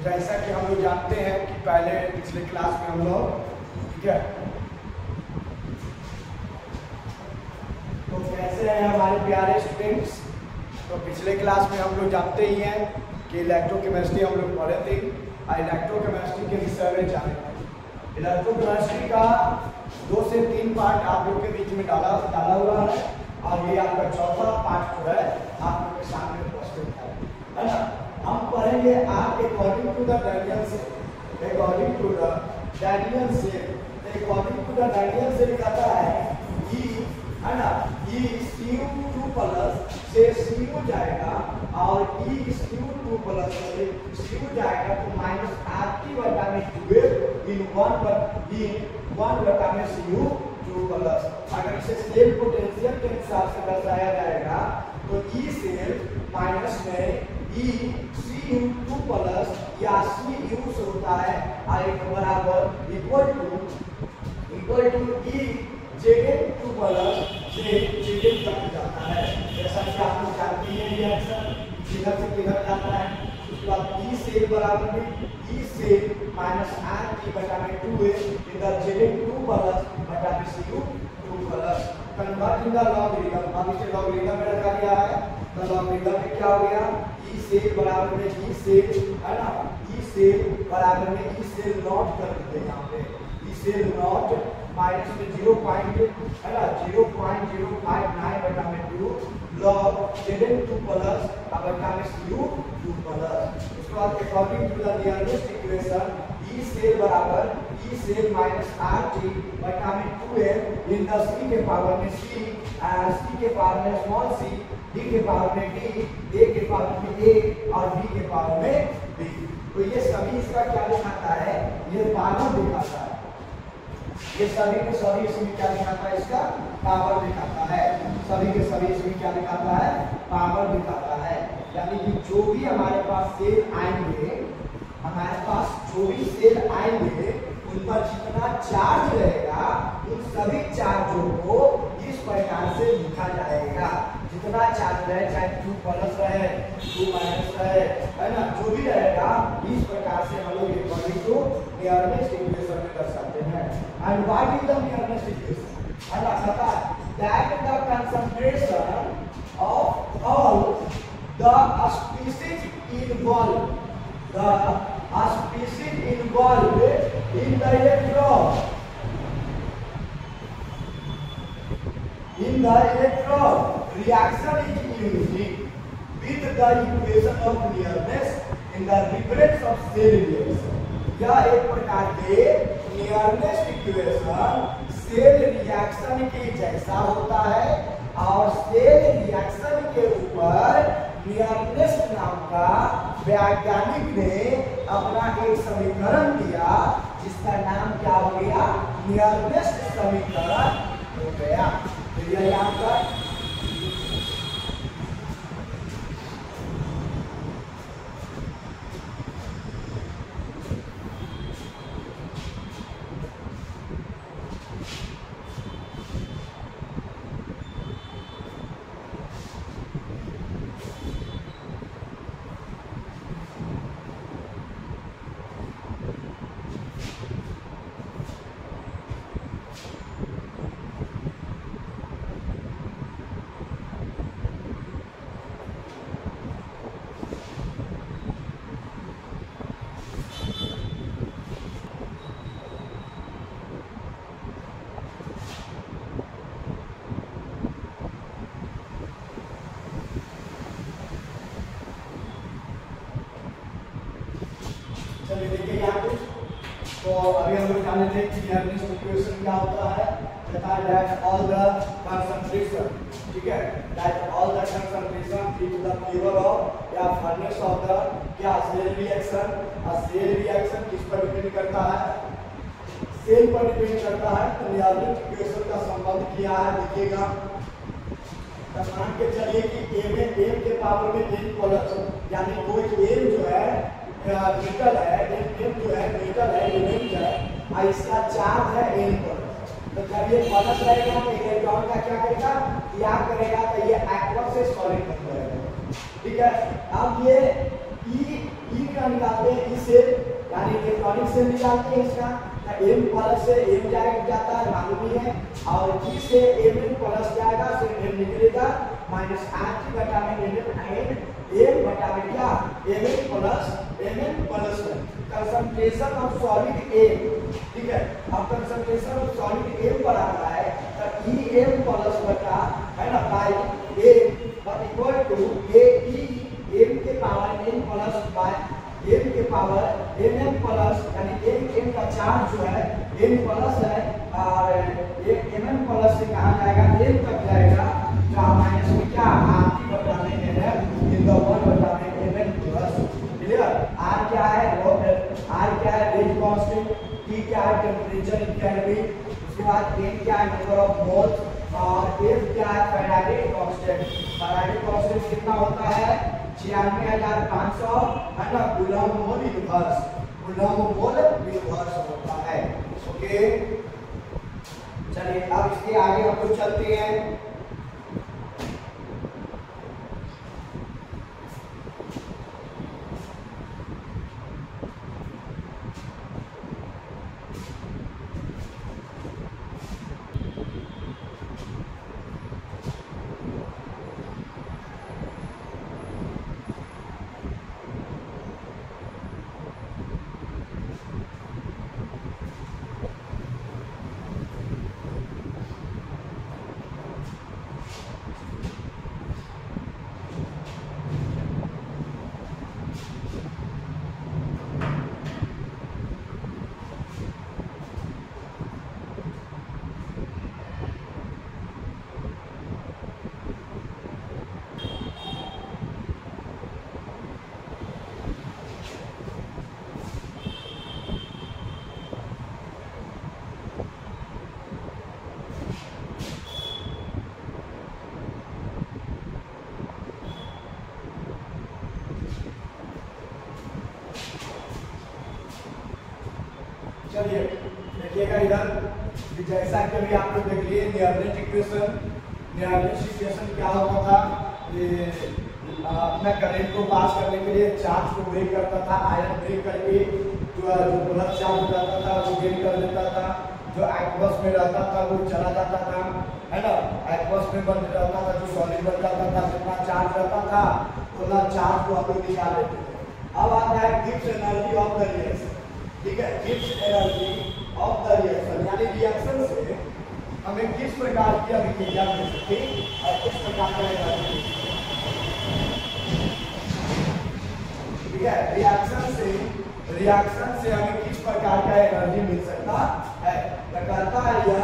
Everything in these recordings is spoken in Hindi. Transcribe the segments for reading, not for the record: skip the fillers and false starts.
जैसा कि हम लोग जानते हैं कि पहले पिछले क्लास में हम लोग, ठीक है, तो कैसे हैं हमारे प्यारे स्टूडेंट्स। तो पिछले क्लास में हम लोग जानते ही हैं कि इलेक्ट्रोकेमिस्ट्री हम लोग पढ़े थे और इलेक्ट्रोकेमिस्ट्री के विषय में जाने। इलेक्ट्रोकेमिस्ट्री का 2 से 3 पार्ट आप लोग के बीच में डाला हुआ है और ये आपका चौथा पार्ट जो है आप लोग के सामने उपस्थित है ना। हम पढ़ेंगे आप अकॉर्डिंग टू द डायडियल से, अकॉर्डिंग टू द डायडियल से, अकॉर्डिंग टू द डायडियल से लिखा है ई, है ना, ई CU2 प्लस से CU जाएगा और ई CU2 प्लस से CU जाएगा तो माइनस RT बटा में 12 इन 1 बटा में CU2 प्लस। अगर इसे सेल पोटेंशियल के हिसाब से दर्शाया जाएगा तो ई सेल माइनस में ई CU2 प्लस या CU से होता है और एक बराबर equal to E Zn2 plus से Zn तक जाता है। जैसा कि आप लोग जानते हैं रिएक्शन किधर से किधर जाता है। उसके बाद ई सेल बराबर में ई सेल माइनस RT बटा में 2 इधर Zn2 प्लस बटा में CU2 plus. Convert in the logarithm, अब इसे लॉगरिथम में रखा गया है तो लॉगरिथम में क्या हो गया, ई सेल बराबर में ई सेल, है ना, ई सेल बराबर में ई सेल नॉट कर देते हैं यहाँ पे, ई सेल नॉट माइनस में 0.059 बटा में 2 लॉग Zn2 प्लस बटा में CU2 प्लस। उसके बाद according to the nearest equation E cell बराबर ई सेल माइनस RT बटा में 2m इन द C के पावर में C, C के पावर में स्मॉल c, D के पावर में D, A के पावर में A और B के पावर में B। तो ये सभी इसका क्या दिखाता है, ये पावर दिखाता है, ये सभी के सभी इसमें क्या दिखाता है, इसका पावर दिखाता है, सभी के सभी इसमें क्या दिखाता है, पावर दिखाता है। यानी कि जो भी हमारे पास सेल आएंगे, हमारे पास जो भी सेल आएंगे उन पर जितना चार्ज रहेगा उन सभी चार्जों को इस प्रकार से लिखा जाएगा। जितना चार्ज रहे, चाहे 2 प्लस रहे 2 माइनस रहे, है ना, जो भी रहेगा इस प्रकार से हम लोग अकॉर्डिंग टू नियरेस्ट इक्वेशन में दर्शाते हैं। And what is the nearest equation, है ना, पता that the concentration of all the species involve, the species involved in the electron reaction is used with the equation of nearness in the reference of cell reaction। यह एक प्रकार के नियरेस्ट इक्वेशन सेल रिएक्शन के जैसा होता है और सेल रिएक्शन के ऊपर नियरेस्ट नाम का वैज्ञानिक ने अपना एक समीकरण दिया जिसका नाम क्या हो गया, नियरेस्ट समीकरण हो गया। तो यह याद कर तो अभी हम लोग जाने थे कि नियरेस्ट इक्वेशन क्या होता है, बता दैट ऑल द कंसंट्रेशन, ठीक है, that all the concentration in the favour of या फर्नेस ऑफ द क्या सेल रिएक्शन। और सेल रिएक्शन किस पर डिपेंड करता है, सेल पर डिपेंड करता है। तो नियरेस्ट इक्वेशन का संबंध क्या है देखिएगा। तो मान के चलिए कि a में m के पावर में n प्लस, यानी कोई m जो है मेटल है, m जो है मेटल है, एलिमेंट है और इसका चार्ज है n पर। तो जब ये प्लस रहेगा तो इलेक्ट्रॉन का क्या करेगा, त्याग करेगा, तो ये एक्वस से सॉलिड बन जाएगा, ठीक है। अब ये ई का निकालते हैं, ई से यानी इलेक्ट्रॉनिक से निकालते हैं इसका, m प्लस से m जाता है मालूम ही है, और g से mn प्लस जाएगा, से m निकलेगा माइनस r बटा में mn m बटा में क्या mn plus concentration of solid a, ठीक है। अब कंसंट्रेशन ऑफ सॉलिड m पर आ रहा है तो em प्लस बटा है ना by a equal to a e m के power n plus by m के पावर nm प्लस, यानी m का चार्ज जो है n प्लस है और mn प्लस से कहाँ जाएगा m तक जाएगा, तो माइनस में क्या r बटा में nm इन द 1 बटा में mn प्लस, क्लियर। r क्या है r क्या है रेट कांस्टेंट, t क्या है टेंपरेचर इन केल्विन, उसके बाद n क्या है नंबर ऑफ मोल्स, और f क्या है फैराडे कांस्टेंट। फैराडे कांस्टेंट कितना होता है 96,500 है ना coulomb mole inverse, coulomb mole inverse होता है। ओके चलिए अब इसके आगे हम लोग चलते हैं। चलिए देखिएगा इधर, जैसा कि अभी आप लोग देख लिए नियरनेट इक्वेशन, नियरनेट इक्वेशन क्या होता था कि अपना करंट को पास करने के लिए चार्ज को ब्रेक करता था, आयन ब्रेक करके जो प्लस चार्ज रहता था वो गेन कर देता था, जो एक्वस में रहता था वो चला जाता था, है ना। एक्वस में बन रहता था जो सॉलिड बन जाता था, जितना चार्ज रहता था उतना चार्ज को हम लोग निकाल लेते थे। अब आता है Gibbs energy of the reaction, ठीक है। Gibbs energy of the reaction यानी रिएक्शन से हमें किस प्रकार की अभिक्रिया मिल सकती है और किस प्रकार का एनर्जी, ठीक है। रिएक्शन से हमें किस प्रकार का एनर्जी मिल सकता है, तो कहता है यह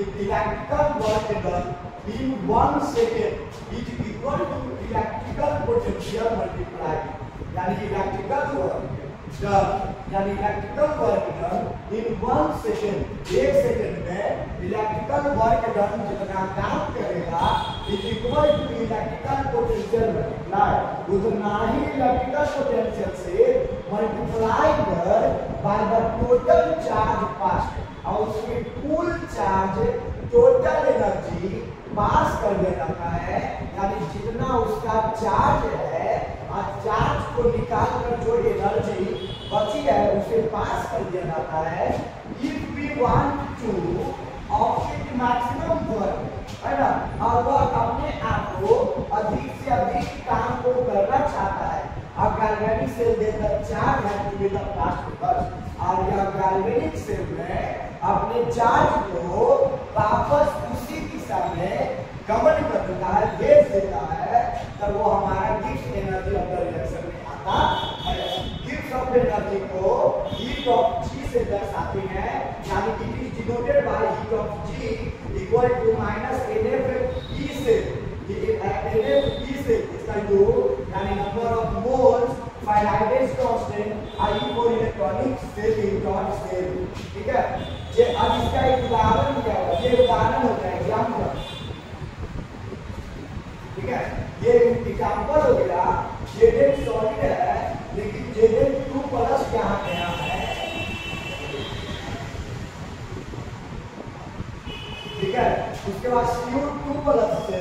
electrical work done in 1 second is equal to electrical potential multiplied, यानी electrical work done in 1 second, 1 second में इलेक्ट्रिकल वर्क डन जितना काम करेगा is equal to electrical potential multiply, उतना ही इलेक्ट्रिकल पोटेंशियल से मल्टीप्लाई कर by the total charge pass, और उसमें कुल चार्ज टोटल एनर्जी पास कर दिया जाता है, यानी जितना उसका चार्ज है और चार्ज को निकाल कर जो एनर्जी बची है उसे पास कर दिया जाता है। If we want to obtain maximum work, है ना, और वह अपने आप को अधिक से अधिक काम को करना चाहता है, और गैल्वेनिक सेल देता चार्ज है टू बी द पास्ट बस, और यह गैल्वेनिक सेल में अपने चार्ज को वापस उसी दिशा में गमन कर देता है, भेज देता है, तब वो हमारा Gibbs energy of the reaction में आता है। गिब्स ऑफ एनर्जी को हीट ऑफ जी से दर्शाते हैं, यानी it is denoted by heat of G equal to minus NF E से, NF E से इसका योग यानी number of moles finite constant I for electronic cell electron cell, ठीक है। ये अब इसका एक उदाहरण दिया हुआ है, ये उदाहरण होता है एग्जांपल, ठीक है। ये एग्जांपल हो गया, Zn सॉलिड है लेकिन Zn2 प्लस यहाँ गया है, ठीक है। उसके बाद Cu2 प्लस से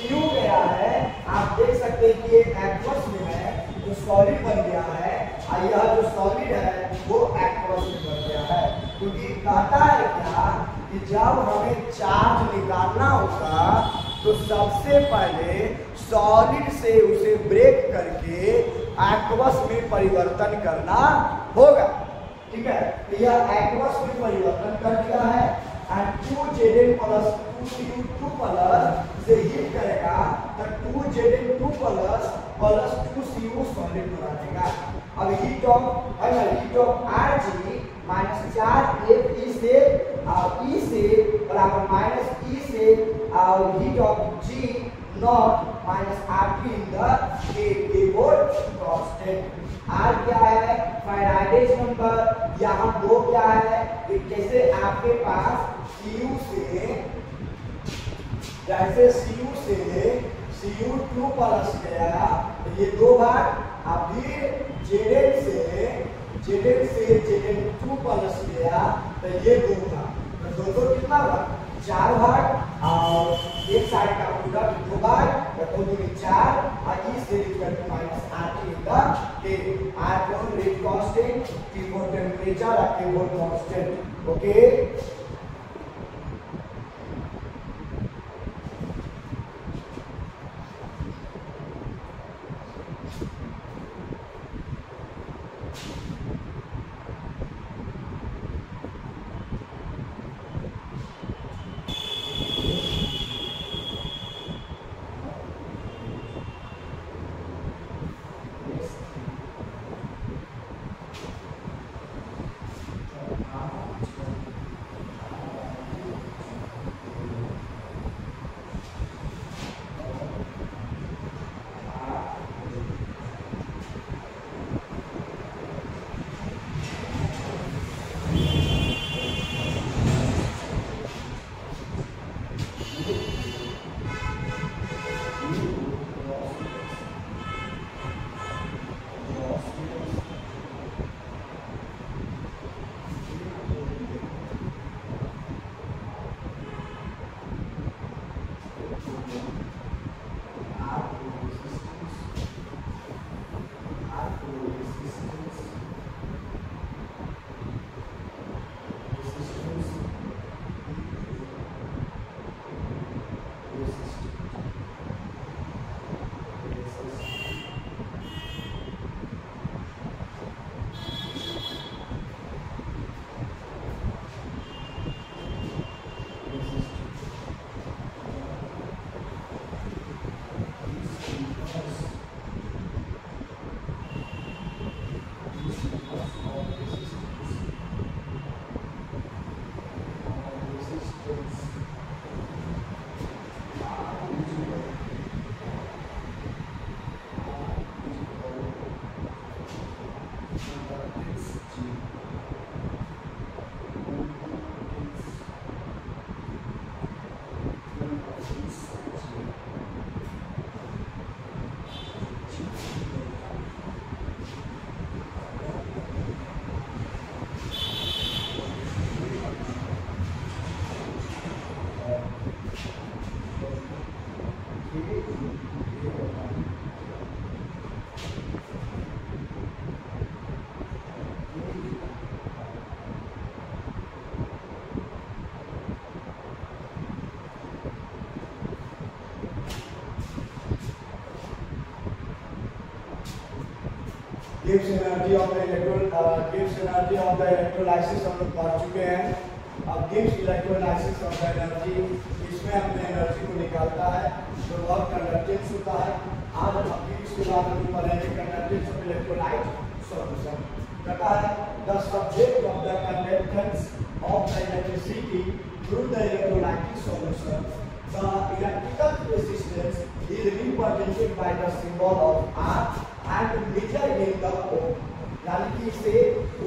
Cu गया है, आप देख सकते हैं कि ये एक्वस में है, जो सॉलिड बन गया है, यह जो सॉलिड है वो एक्वस में बन गया है। क्योंकि कहता है क्या कि जब हमें चार्ज निकालना होगा तो सबसे पहले सॉलिड से उसे ब्रेक करके एक्वस में परिवर्तन करना होगा। ठीक है, तो यह एक्वस में परिवर्तन कर दिया है and 2Zn plus 2Cu2 plus से हीट करेगा तो 2Zn2 प्लस 2Cu सॉलिड बना देगा। अब heat of Rg minus 4Fe से और E से बराबर माइनस E से और heat of G naught minus RT in the केवोड कांस्टेंट। R क्या है? फाइनाइटेज नंबर। यहाँ दो क्या है? जैसे आपके पास Cu से Cu2 प्लस गया तो ये दो बार, अभी Zn से Zn2 प्लस गया तो ये दो बार, तो दो कितना बार? 4 बार और एक साइड का प्रोडक्ट 2 बार तो 2 दूनी 4 और E से equal to minus RT in the K। R कौन? Rate constant, T for temperature और K for constant. Okay, gives energy of the electrolysis हम लोग पढ़ चुके हैं। अब gives electrolysis of the energy, इसमें अपने एनर्जी को निकालता है तो वह कंडक्टेंस होता है। आज हम इसके बाद हम पढ़ेंगे कंडक्टेंस ऑफ इलेक्ट्रोलाइट सॉल्यूशन। कहता है the subject of the conductance of the electricity through the electrolytic solution, the electrical resistance is represented by the symbol of R and measured in the ohm। यानी कि इसे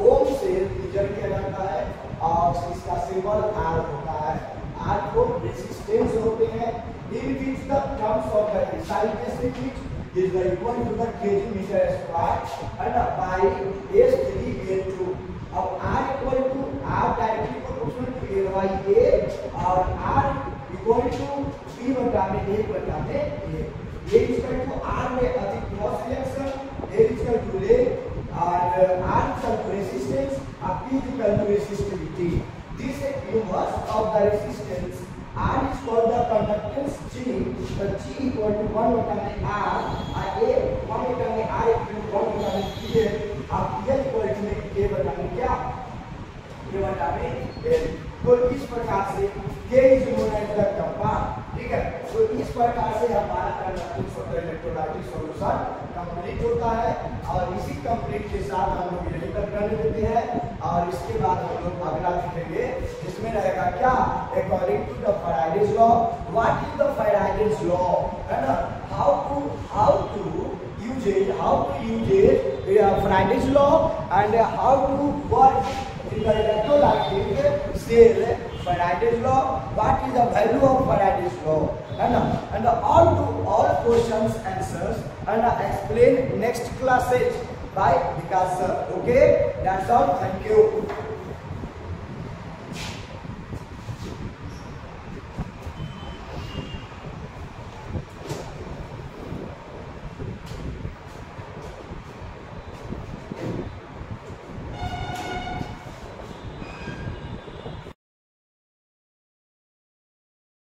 ओम से मेजर किया जाता है और इसका सिंबल R होता है। R को रेजिस्टेंस होते हैं in which the terms of the SI basic is equal to the kg meter square and by S3A2। अब R equal to R directly proportional to A by A और R equal to B बटा में A बटा में A। A is equal to R में अधिक cross reaction, A is of the resistance R is called the conductance G. The G equal to 1 बटा में R और A 1 बटा में R equal to 1 बटा में K और K equal to में K बटा में क्या K बटा में L। तो इस प्रकार से K is known as the kappa, ठीक है। तो इस प्रकार से हमारा conductance of the electrolytic solution complete होता है और इसी कंप्लीट के साथ हम लोग यही तक करने देते हैं और इसके बाद हम लोग अगला सीखेंगे जिसमें रहेगा क्या according to the Faraday's law. What is the Faraday's law, है ना, how to use it Faraday's law and how to work in the electrolytic cell Faraday's law. What is the value of Faraday's law, and all questions answers and explain next classes by Vikas sir. Okay, that's all. Thank you.